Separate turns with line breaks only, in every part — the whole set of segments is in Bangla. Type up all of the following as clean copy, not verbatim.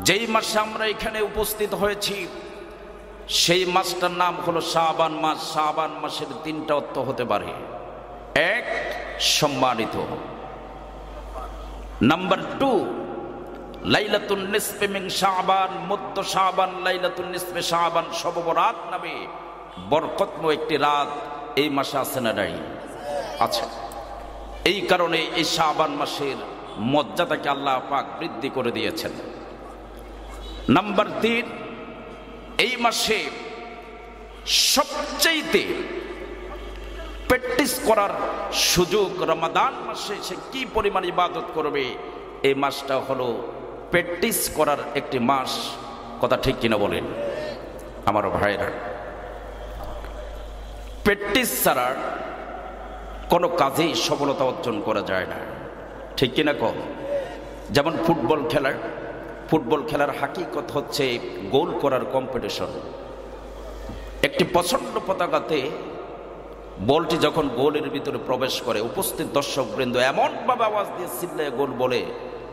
যেই মাসে আমরা এখানে উপস্থিত হয়েছি সেই মাসটার নাম হলো শাবান মাস। শাবান মাসের তিনটা অর্থ হতে পারে। এক, সম্মানিত। নাম্বার 2, লাইলাতুন নিসফে মিন শাবান, মধ্য শাবান, লাইলাতুন নিসফে শাবান, শবে বরাত নামে বরকতময় একটি রাত এই মাসে আছে না নাই? আছে। এই কারণে এই শাবান মাসের মর্যাদাকে আল্লাহ পাক বৃদ্ধি করে দিয়েছেন। নাম্বার 3, এই মাসে সবচেয়ে প্র্যাকটিস করার সুযোগ। রমাদান মাসে সে কি পরিমাণ ইবাদত করবে, এই মাসটা হলো প্র্যাকটিস করার একটি মাস। কথা ঠিক কিনা বলেন আমার ভাইরা? প্র্যাকটিস ছাড়া কোনো কাজেই সফলতা অর্জন করা যায় না, ঠিক কিনা কম? যেমন ফুটবল খেলার হাকিকত হচ্ছে গোল করার কম্পিটিশন। একটি প্রচণ্ড পতাকাতে বলটি যখন গোলের ভিতরে প্রবেশ করে, উপস্থিত দর্শকবৃন্দ এমনভাবে আওয়াজ দিয়ে চিল্লায় গোল বলে,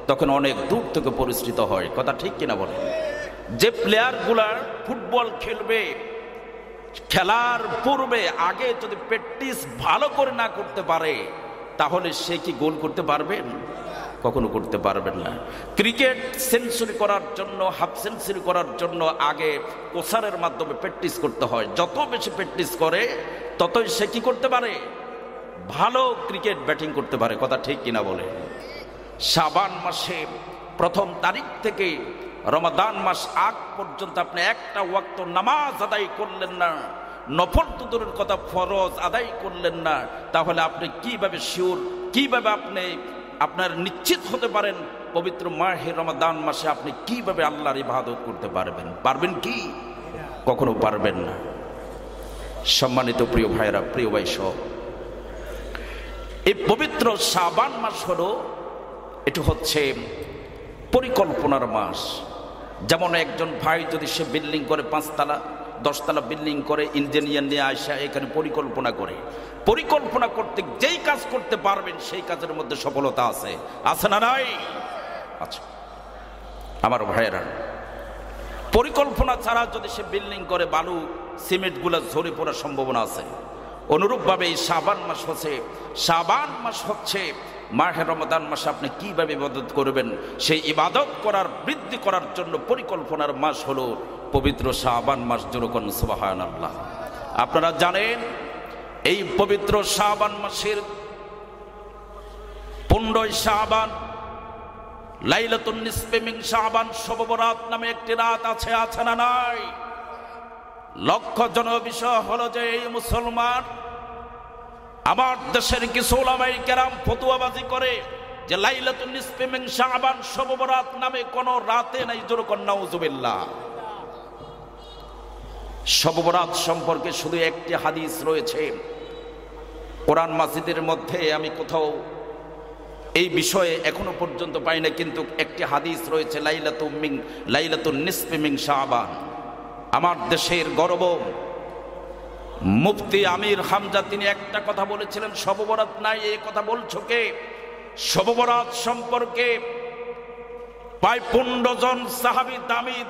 তখন অনেক দূর থেকে পরিচিত হয়। কথা ঠিক কিনা বলে? যে প্লেয়ারগুলার ফুটবল খেলবে, খেলার পূর্বে আগে যদি প্র্যাকটিস ভালো করে না করতে পারে, তাহলে সে কি গোল করতে পারবেন? কখনো করতে পারবেন না। ক্রিকেট সেঞ্চুরি করার জন্য, হাফ সেঞ্চুরি করার জন্য আগে কোচারের মাধ্যমে প্র্যাকটিস করতে হয়। যত বেশি প্র্যাকটিস করে ততই সে কি করতে পারে? ভালো ক্রিকেট ব্যাটিং করতে পারে। কথা ঠিক কিনা বলে? শাবান মাসে প্রথম তারিখ থেকে রমাদান মাস আগ পর্যন্ত আপনি একটা ওয়াক্ত নামাজ আদায় করলেন না, নফল তো দূরের কথা ফরজ আদায় করলেন না, তাহলে আপনি কিভাবে শিওর, কিভাবে আপনি আপনার নিশ্চিত হতে পারেন পবিত্র মাহে রমাদান মাসে আপনি কিভাবে আল্লাহর ইবাদত করতে পারবেন? পারবেন কি? কখনো পারবেন না। সম্মানিত প্রিয় ভাইরা, প্রিয় ভাই সহ, এই পবিত্র শাবান মাস হলো, এটা হচ্ছে পরিকল্পনার মাস। যেমন একজন ভাই যদি সে বিল্ডিং করে, 5 তলা 10 তলা বিল্ডিং করে, ইঞ্জিনিয়ার নিয়ে আসা এখানে পরিকল্পনা করে, পরিকল্পনা করতে যেই কাজ করতে পারবেন সেই কাজের মধ্যে সফলতা আছে। আছে না নাই? আচ্ছা আমার ভাইয়েরা, পরিকল্পনা ছাড়া যদি সে বিল্ডিং করে, বালু সিমেন্ট গুলা ঝরে পড়ার সম্ভাবনা আছে। অনুরূপভাবে এই শাবান মাস হচ্ছে মাহে রমাদান মাসে আপনি কিভাবে ইবাদত করবেন, সেই ইবাদত করার, বৃদ্ধি করার জন্য পরিকল্পনার মাস হলো পবিত্র শাবান মাস। যেরকম সুবহানাল্লাহ। আপনারা জানেন এই পবিত্র শাবান মাসের 15 শাবান, লাইলাতুন নিসফে মিন শাবান, শবে বরাত নামে একটি রাত আছে। আছে না নাই? লক্ষ্যজনক বিষয় হলো যে এই মুসলমান, আমার দেশের কিছু উলামায়ে কেরাম ফতোয়াবাজি করে যে লাইলাতুন নিসফে মিন শাবান, শবে বরাত নামে কোন রাতে নাই। যেরকম নাউজুবিল্লাহ। শবে বরাত সম্পর্কে শুধু একটি হাদিস রয়েছে কোরআন মাজিদের মধ্যে, আমি কোথাও এই বিষয়ে এখনো পর্যন্ত পাই না, কিন্তু একটি হাদিস রয়েছে লাইলাতুন নিসফে মিন শাবান। আমার দেশের গর্ব মুফতি আমির হামজা তিনি একটা কথা বলেছিলেন, শবে বরাত নাই, এই কথা বলছো কে? শবে বরাত সম্পর্কে প্রায় 15 জন সাহাবী,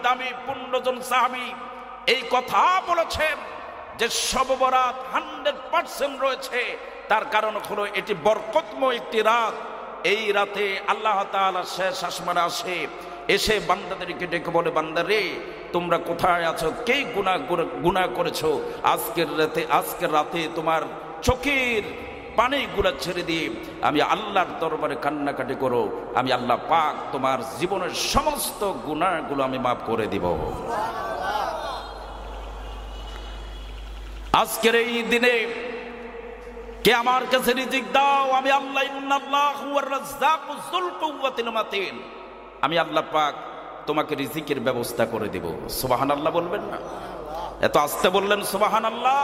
দামি 15 জন সাহাবী এই কথা বলেছেন যে শবে বরাত 100% রয়েছে। তার কারণ হলো এটি বরকতময় একটি রাত। এই রাতে আল্লাহ তাআলা শেষ আসমানে আসে, এসে বান্দাদেরকে ডেকে বলে, বান্দা রে, তোমরা কোথায় আছো? কে গুনাহ করেছো? আজকের রাতে তোমার চোখের পানিগুলা ছেড়ে দিয়ে আমি আল্লাহর দরবারে কান্নাকাটি করো, আমি আল্লাহ পাক তোমার জীবনের সমস্ত গুনাহগুলো আমি মাফ করে দিব। আজকের এই দিনে কে আমার কাছে রিজিক দাও, আমি আল্লাহ, ইন্নাল্লাহু হুয়ার রাজ্জাকু যুল কুওয়াতিল মাতিন, আমি আল্লাহ পাক তোমাকে রিজিকের ব্যবস্থা করে দেব। সুবহানাল্লাহ বলবেন না? এত আস্তে বললেন সুবহানাল্লাহ।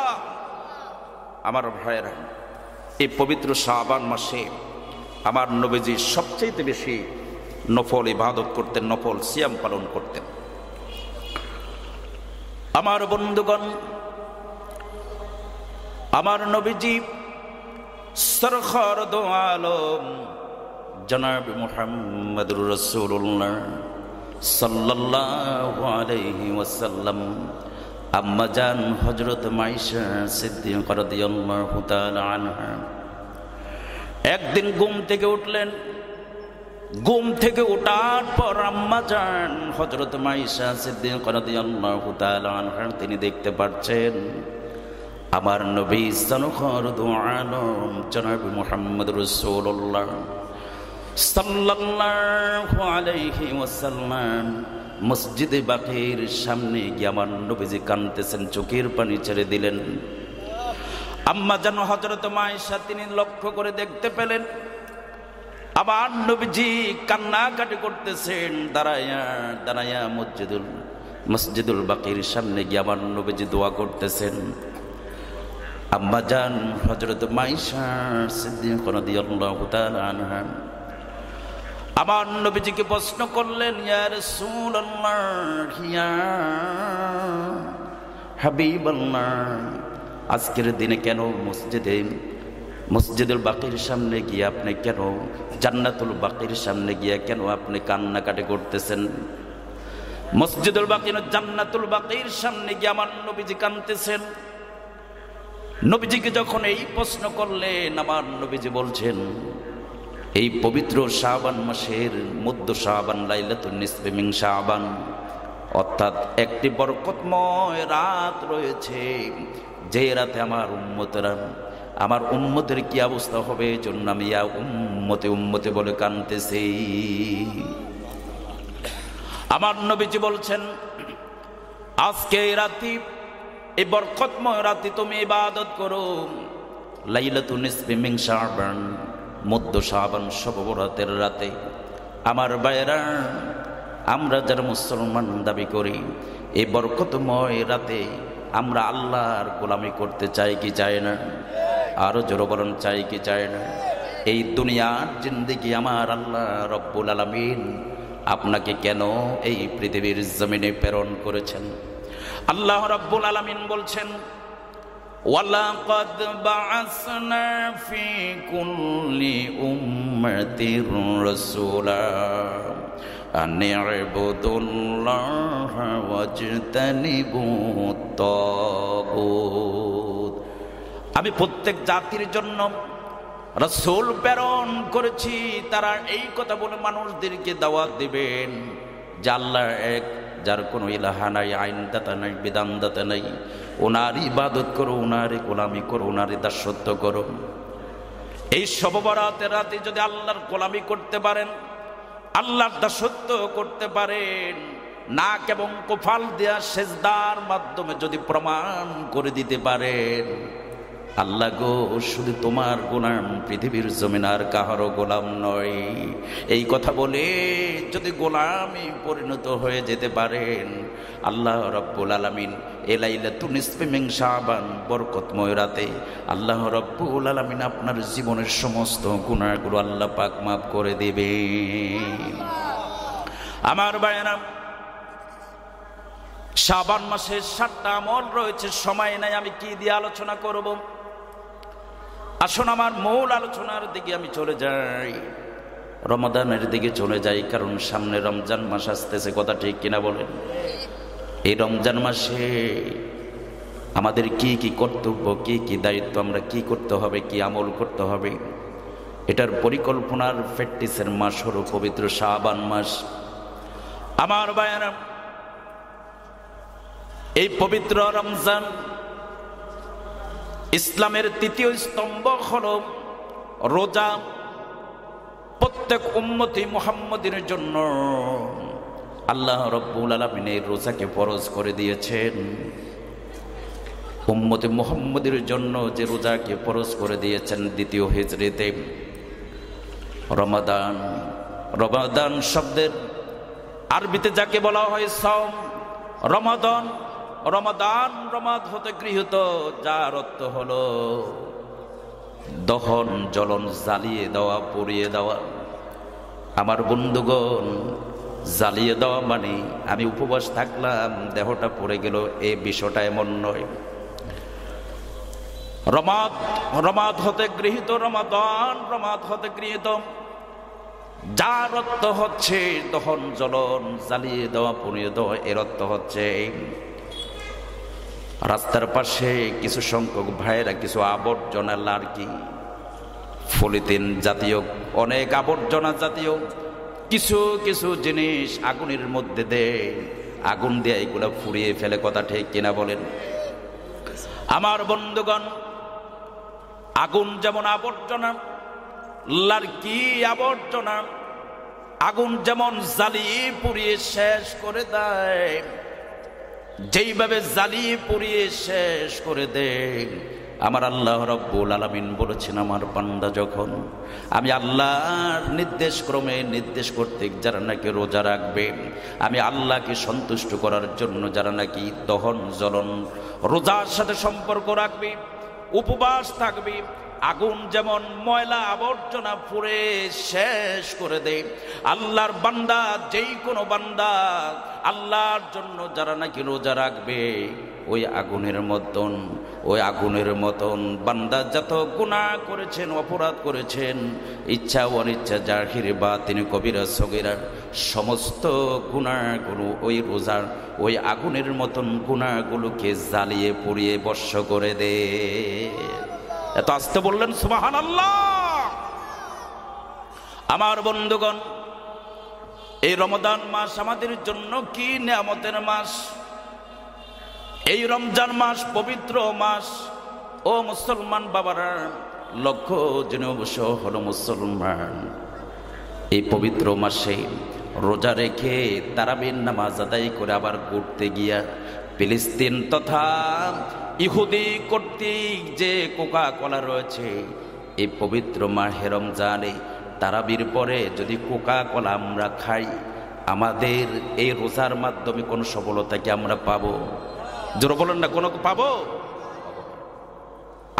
আমার ভাইয়েরা, এই পবিত্র শাবান মাসে আমার নবীজি সবচেয়ে বেশি নফল ইবাদত করতেন, নফল সিয়াম পালন করতেন। আমার বন্ধুগণ, আমার নবীজি সরখার দো আলম জনাব মুহাম্মদুর রাসূলুল্লাহ সাল্লাল্লাহু আলাইহি ওয়াসাল্লাম আম্মা জান হযরত মাইশা সিদ্দিকা রাদিয়াল্লাহু তাআলা আনহা একদিন ঘুম থেকে উঠলেন। ঘুম থেকে ওঠার পর আম্মা জান হযরত মাইশা সিদ্দিকা রাদিয়াল্লাহু তাআলা আনহা তিনি দেখতে পাচ্ছেন আমার নবী সরকারুল আলম জনাব মুহাম্মদ রাসূলুল্লাহ সাল্লাল্লাহু আলাইহি ওয়াসাল্লাম মসজিদে বাকির সামনে গিয়ে আমার নবীজি কাঁদতেছেন, চোখের পানি ছেড়ে দিলেন। আম্মা জান হযরত মাইশা তিনি লক্ষ্য করে দেখতে পেলেন আমার নবীজি কান্নাকাটি করতেছেন। দাঁড়ায়া দাঁড়ায়া মসজিদুল বাকির সামনে গিয়ে আমার নবীজি দোয়া করতেছেন। আম্মা জান হযরত মাইশা সিদ্দিকা রাদিয়াল্লাহু তাআলা আনহা আমার নবীজিকে প্রশ্ন করলেন, ইয়া রাসূলুল্লাহ, ইয়া হাবিবাল্লাহ, আজকের দিনে কেন মসজিদুল বাকির সামনে গিয়ে আপনি কেন জান্নাতুল বাকির সামনে গিয়ে কেন আপনি কান্নাকাটি করতেছেন? মসজিদুল বাকির জান্নাতুল বাকির সামনে গিয়ে আমার নবীজি কাঁদতেছেন। নবীজিকে যখন এই প্রশ্ন করলেন আমার নবীজি বলছেন, এই পবিত্র শাবান মাসের মধ্য শাবান লাইলাতুন নিসফি মিন শাবান, অর্থাৎ একটি বরকতময় রাত রয়েছে, যে রাতে আমার উম্মতের কি অবস্থা হবে, এই জন্য আমি ইয়া উম্মতে বলে কাঁদতেছি। আমার নবীজি বলছেন, আজকে এই রাতে, এই বরকতময় রাতে তুমি ইবাদত করো। লাইলাতুন নিসফি মিন শাবান, মধ্য শাবান শবে বরাতের রাতে আমার ভাইরা, আমরা যারা মুসলমান দাবি করি, এই বরকতময় রাতে আমরা আল্লাহর গোলামি করতে চাই কি চাই না? আরো জোরে বলুন, চাই কি চাই না? এই দুনিয়ার জিন্দেগি আমার আল্লাহ রব্বুল আলামিন আপনাকে কেন এই পৃথিবীর জমিনে প্রেরণ করেছেন? আল্লাহ রব্বুল আলামিন বলছেন, ওয়ালাকাদ বাআসনা ফি কুল্লি উম্মাতির রাসূলা আন ইবুদুল্লাহা ওয়াজতানিবুত তাগুত। আমি প্রত্যেক জাতির জন্য রাসূল প্রেরণ করেছি, তারা এই কথা বলে মানুষদেরকে দাওয়াত দিবেন যে আল্লাহ এক, যার কোনো ইলাহা নাই, আইনদাতা নাই, বিধানদাতা নাই, ওনার ইবাদত করো, ওনারই গোলামি করো, ওনারই দাসত্ব করো। এই শবে বরাতের রাতে যদি আল্লাহর গোলামি করতে পারেন, আল্লাহর দাসত্ব করতে পারেন, নাক এবং কপাল দেয়া সেজদার মাধ্যমে যদি প্রমাণ করে দিতে পারেন, আল্লাহ গো শুধু তোমার গোলাম, পৃথিবীর জমিন আর কাহারও গোলাম নয়, এই কথা বলে যদি গোলামি পরিণত হয়ে যেতে পারেন, আল্লাহ রাব্বুল আলামিন এই লাইলাতুন নিসফি মিন শাবান বরকতময় রাতে আল্লাহ রাব্বুল আলামিন আপনার জীবনের সমস্ত গুনাহগুলো আল্লাহ পাক মাফ করে দেবে। আমার ভাইয়েরা, শাবান মাসে 7টা আমল রয়েছে, সময় নাই আমি কি দিয়ে আলোচনা করব। আসুন আমার মূল আলোচনার দিকে আমি চলে যাই, রমাদানের দিকে চলে যাই, কারণ সামনে রমজান মাস আসতেছে, কথা ঠিক কিনা বলেন? এই রমজান মাসে আমাদের কি কি কর্তব্য, কি কি দায়িত্ব, আমরা কি করতে হবে, কি আমল করতে হবে, এটার পরিকল্পনার প্র্যাকটিসের মাস হলো পবিত্র শাবান মাস। আমার ভাইয়েরা, এই পবিত্র রমজান ইসলামের তৃতীয় স্তম্ভ হলো রোজা। প্রত্যেক উম্মতি মুহাম্মদের জন্য আল্লাহ রাব্বুল আলামিন এই রোজাকে ফরজ করে দিয়েছেন। উম্মতি মুহাম্মদের জন্য যে রোজাকে ফরজ করে দিয়েছেন দ্বিতীয় হিজরিতে, রমাদান। রমাদান শব্দের আরবিতে যাকে বলা হয় সাওম, রমাদান, রমাদান রমাদ হতে গৃহীত, যার অর্থ হলো দহন, জ্বলন, জ্বালিয়ে দেওয়া, পুড়িয়ে দেওয়া। আমার বন্ধুগণ, জ্বালিয়ে দেওয়া মানে আমি উপবাস থাকলাম, দেহটা পড়ে গেল, এই বিষয়টা এমন নয়। রমাদ, রমাদ হতে গৃহীত, রমাদান রমাদ হতে গৃহীত, যার অর্থ হচ্ছে দহন জ্বলন, জ্বালিয়ে দেওয়া, পুড়িয়ে দেওয়া। এর অর্থ হচ্ছে রাস্তার পাশে কিছু সংখ্যক ভাইয়েরা কিছু আবর্জনা, লার্কি, পলিথিন জাতীয় অনেক আবর্জনা জাতীয় কিছু কিছু জিনিস আগুনের মধ্যে দেয়, আগুন দিয়ে এগুলো ফুরিয়ে ফেলে। কথা ঠিক কিনা বলেন? আমার বন্ধুগণ, আগুন যেমন আবর্জনা, লার্কি আবর্জনা, আগুন যেমন জ্বালিয়ে পুড়িয়ে শেষ করে দেয়, যেইভাবে জ্বালিয়ে পুড়িয়ে শেষ করে দেয়, আমার আল্লাহ রাব্বুল আলামিন বলেছেন, আমার বান্দা যখন আমি আল্লাহর নির্দেশ ক্রমে নির্দেশ কর্তৃক যারা নাকি রোজা রাখবে, আমি আল্লাহকে সন্তুষ্ট করার জন্য যারা নাকি দহন জ্বলন রোজার সাথে সম্পর্ক রাখবে, উপবাস থাকবে, আগুন যেমন ময়লা আবর্জনা পুড়ে শেষ করে দেয়, আল্লাহর বান্দা, যেই কোনো বান্দা আল্লাহর জন্য যারা নাকি রোজা রাখবে, ওই আগুনের মতন বান্দা যত গুনাহ করেছেন, অপরাধ করেছেন, ইচ্ছা অনিচ্ছা, জাহির বাতিন, কবিরা সগীরা, সমস্ত গুনাহগুলো ওই রোজার ওই আগুনের মতন গুনাহগুলোকে জ্বালিয়ে পুড়িয়ে ভস্ম করে দেয়। এত আস্তে বললেন সুবহানাল্লাহ। আমার বন্ধুগণ, এই রমজান মাস আমাদের জন্য কি নিয়ামতের মাস। এই রমজান মাস পবিত্র মাস। ও মুসলমান বাবারা, লক্ষ জেনে অবশ্য হলো মুসলমান, এই পবিত্র মাসে রোজা রেখে তারাবির নামাজ আদায় করে আবার ঘুরতে গিয়া ফিলিস্তিন তথা ইহুদি কর্তৃক যে কোকা কোলা রয়েছে, এই পবিত্র মাহে রমজানে তারাবির পরে যদি কোকা কোলা আমরা খাই, আমাদের এই রোজার মাধ্যমে কোন সফলতা কি আমরা পাবো? জোরে বলেন না, কোনো পাবো?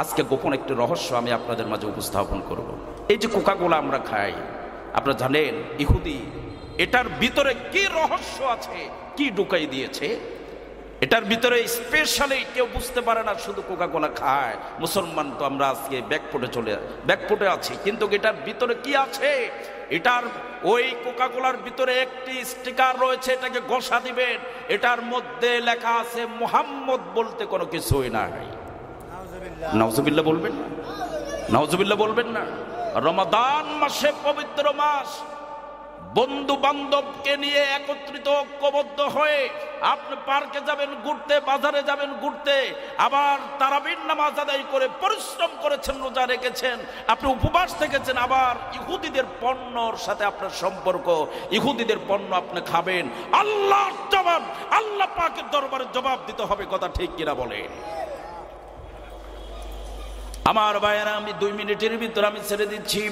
আজকে গোপন একটি রহস্য আমি আপনাদের মাঝে উপস্থাপন করব। এই যে কোকা কোলা আমরা খাই, আপনারা জানেন ইহুদি এটার ভিতরে কি রহস্য আছে, কি ঢুকাই দিয়েছে এটার ভিতরে স্পেশালি কেউ বুঝতে পারে না, শুধু কোকা কোলা খায়। মুসলমান তো আমরা আজকে ব্যাকফুটে আছি, কিন্তু এটার ভিতরে কি আছে? এটার ওই কোকা কোলার ভিতরে একটি স্টিকার রয়েছে, এটাকে ঘষা দিবেন, এটার মধ্যে লেখা আছে মুহাম্মদ বলতে কোনো কিছুই নাই। নাউজুবিল্লাহ বলবেন না? নাউজুবিল্লাহ বলবেন না? রমাদান মাসে, পবিত্র মাস, বন্ধু বান্ধবকে নিয়ে একত্রিত ঐক্যবদ্ধ হয়ে আপনি পার্কে যাবেন ঘুরতে, বাজারে যাবেন ঘুরতে, আবার তারাবির নামাজ আদায় করে পরিশ্রম করেছেন, রোজা রেখেছেন, আপনি উপবাস থেকেছেন, আবার ইহুদিদের পণ্যর সাথে আপনার সম্পর্ক, ইহুদিদের পণ্য আপনি খাবেন। আল্লাহর জবাব, আল্লাহ পাকের দরবারে জবাব দিতে হবে। কথা ঠিক কিনা বলেন? আমার ভাইয়েরা, আমি 2 মিনিটের ভিতর আমি ছেড়ে দিচ্ছি।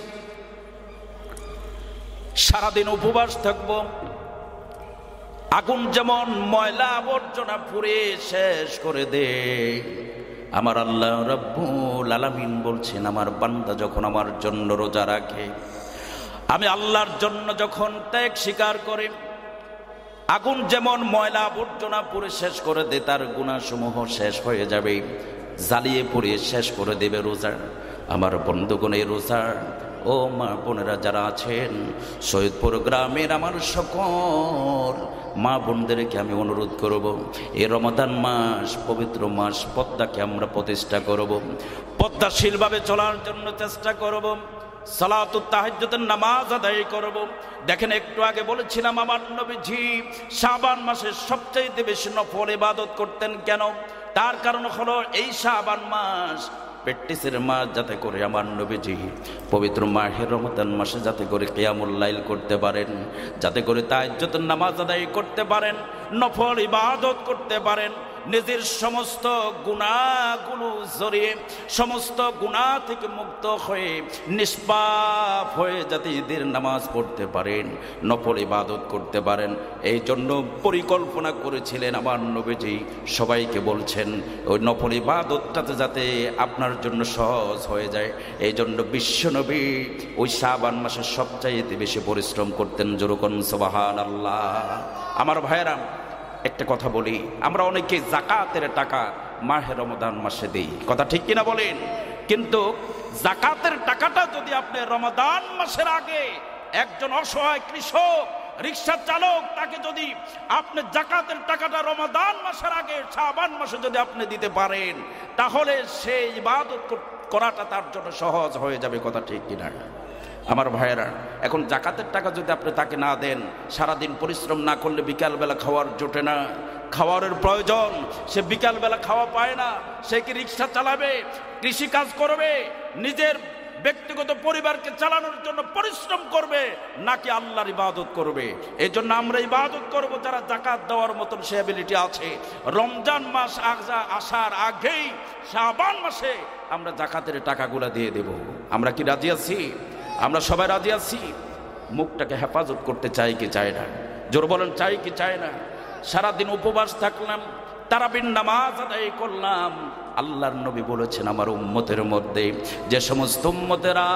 সারাদিন উপবাস থাকব, আগুন যেমন ময়লা আবর্জনা পুড়ে শেষ করে দে, আমার আল্লাহ রাব্বুল আলামিন বলছেন, আমার বান্দা যখন আমার জন্য রোজা রাখে, আমি আল্লাহর জন্য যখন ত্যাগ স্বীকার করে, আগুন যেমন ময়লা আবর্জনা পুড়ে শেষ করে দে, তার গুনাহসমূহ শেষ হয়ে যাবে, জ্বালিয়ে পুড়িয়ে শেষ করে দেবে রোজা। আমার বন্ধুগণ, এই রোজা, ও মা বোনেরা যারা আছেন শহীদপুর গ্রামের আমার সকল মা বোনদেরকে আমি অনুরোধ করব, এই রমাদান মাস, পবিত্র মাস, পর্দাকে আমরা প্রতিষ্ঠা করব, পর্দাশীলভাবে চলার জন্য চেষ্টা করব, সালাতুত তাহাজ্জুদের নামাজ আদায় করব। দেখেন, একটু আগে বলেছিলাম আমার নবীজি শাবান মাসে সবচেয়ে বেশি নফল ইবাদত করতেন। কেন? তার কারণ হলো এই শাবান মাস প্র্যাকটিসের মাস, যাতে করে আমার নবীজি পবিত্র মাহে রমাদান মাসে যাতে করে কিয়ামুল লাইল করতে পারেন, যাতে করে তাহাজ্জুদের নামাজ আদায় করতে পারেন, নফল ইবাদত করতে পারেন, নিজের সমস্ত গুনাহগুলো জড়িয়ে, সমস্ত গুনাহ থেকে মুক্ত হয়ে নিষ্পাপ হয়ে যাতে ঈদের নামাজ পড়তে পারেন, নফল ইবাদত করতে পারেন। এই জন্য পরিকল্পনা করেছিলেন আমার নবীজি। সবাইকে বলছেন ওই নফল ইবাদতটাতে যাতে আপনার জন্য সহজ হয়ে যায়, এই জন্য বিশ্বনবী ওই শাবান মাসে সবচাইতে বেশি পরিশ্রম করতেন। যেরকম সুবহানাল্লাহ। আমার ভাইয়েরা, একটা কথা বলি, আমরা অনেকে যাকাতের টাকা মাহে রমাদান মাসে দেই, কথা ঠিক কিনা বলেন? কিন্তু যাকাতের টাকাটা যদি আপনি রমাদান মাসের আগে একজন অসহায় কৃষক, রিক্সা চালক, তাকে যদি আপনি যাকাতের টাকাটা রমাদান মাসের আগে শাবান মাসে যদি আপনি দিতে পারেন, তাহলে সেই ইবাদত করাটা তার জন্য সহজ হয়ে যাবে। কথা ঠিক কিনা আমার ভাইয়েরা? এখন যাকাতের টাকা যদি আপনি তাকে না দেন, সারাদিন পরিশ্রম না করলে বিকালবেলা খাওয়ার জোটে না, খাওয়ারের প্রয়োজন, সে বিকালবেলা খাওয়া পায় না, সে কি রিক্সা চালাবে, কৃষি কাজ করবে, নিজের ব্যক্তিগত পরিবারকে চালানোর জন্য পরিশ্রম করবে, নাকি আল্লাহর ইবাদত করবে? এই জন্য আমরা ইবাদত করব যারা যাকাত দেওয়ার মতন সে অ্যাবিলিটি আছে। রমজান মাস আসার আগেই শাবান মাসে আমরা যাকাতের টাকাগুলা দিয়ে দেব। আমরা কি রাজি আছি? আমরা সবাই রাজি আছি? মুখটাকে হেফাজত করতে চাই কি চাই না? জোর বলেন, চাই কি চাই না? সারাদিন উপবাস থাকলাম, তারাবির নামাজ আদায় করলাম। আল্লাহর নবী বলেছেন আমার উম্মতের মধ্যে যে সমস্ত উম্মতেরা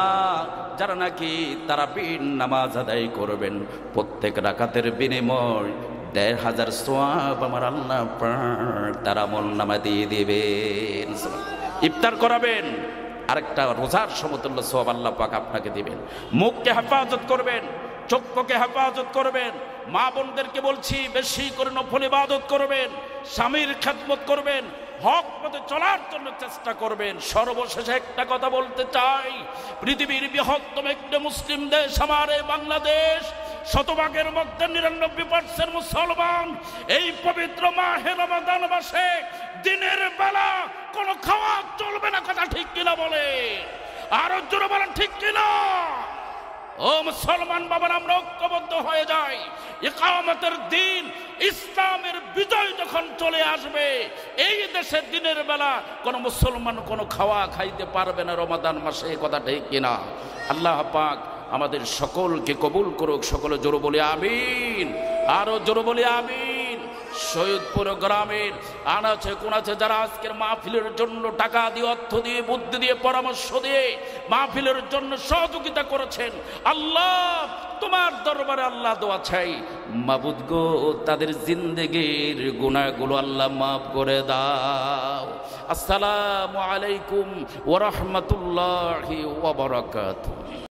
যারা নাকি তারাবির নামাজ আদায় করবেন, প্রত্যেক রাকাতের বিনিময় ১,৫০০ সওয়াব আমার আল্লাহ পাক তারা আমলনামা দিয়ে দিবেন। ইফতার করাবেন, আরেকটা রোজার সমতুল্য সওয়াব আল্লাহ পাক আপনাকে দিবেন। মুখকে হেফাজত করবেন, চক্ষুকে হেফাজত করবেন। মা বোনদেরকে বলছি, বেশি করে নফল ইবাদত করবেন, স্বামীর খেদমত করবেন, হক পথে চলার জন্য চেষ্টা করবেন। সর্বশেষে একটা কথা বলতে চাই, পৃথিবীর বৃহত্তম একটি মুসলিম দেশ আমার এই বাংলাদেশ, শতভাগের মধ্যে ৯৯% মুসলমান। এই পবিত্র মাহে রমাদান মাসে দিনের বেলা কোনো খাওয়া চলবে না। কথা ঠিক কিনা বলে? আরো জোরে বলেন ঠিক কিনা? ও মুসলমান বাবার, আমরা ঐক্যবদ্ধ হয়ে যাই। ইকামতের দিন, ইসলামের বিজয় যখন চলে আসবে, এই দেশের দিনের বেলা কোন মুসলমান কোনো খাওয়া খাইতে পারবে না রমাদান মাসে। কথা ঠিক কিনা? আল্লাহ পাক আমাদের সকলকে কবুল করুক। সকলে জোরে বলি আমিন, আরো জোরে বলি আমিন। শহীদপুর গ্রামের আনাচে কোনাচে যারা আজকের মাহফিলের জন্য টাকা দিয়ে, অর্থ দিয়ে, বুদ্ধি দিয়ে, পরামর্শ দিয়ে মাহফিলের জন্য সহযোগিতা করেছেন, আল্লাহ তোমার দরবারে আল্লাহ দোয়া চাই, মাবুদ গো তাদের জিন্দেগির গুনাহগুলো আল্লাহ মাফ করে দাও। আসসালামু আলাইকুম ওয়া রাহমাতুল্লাহি ওয়া বারাকাতুহু।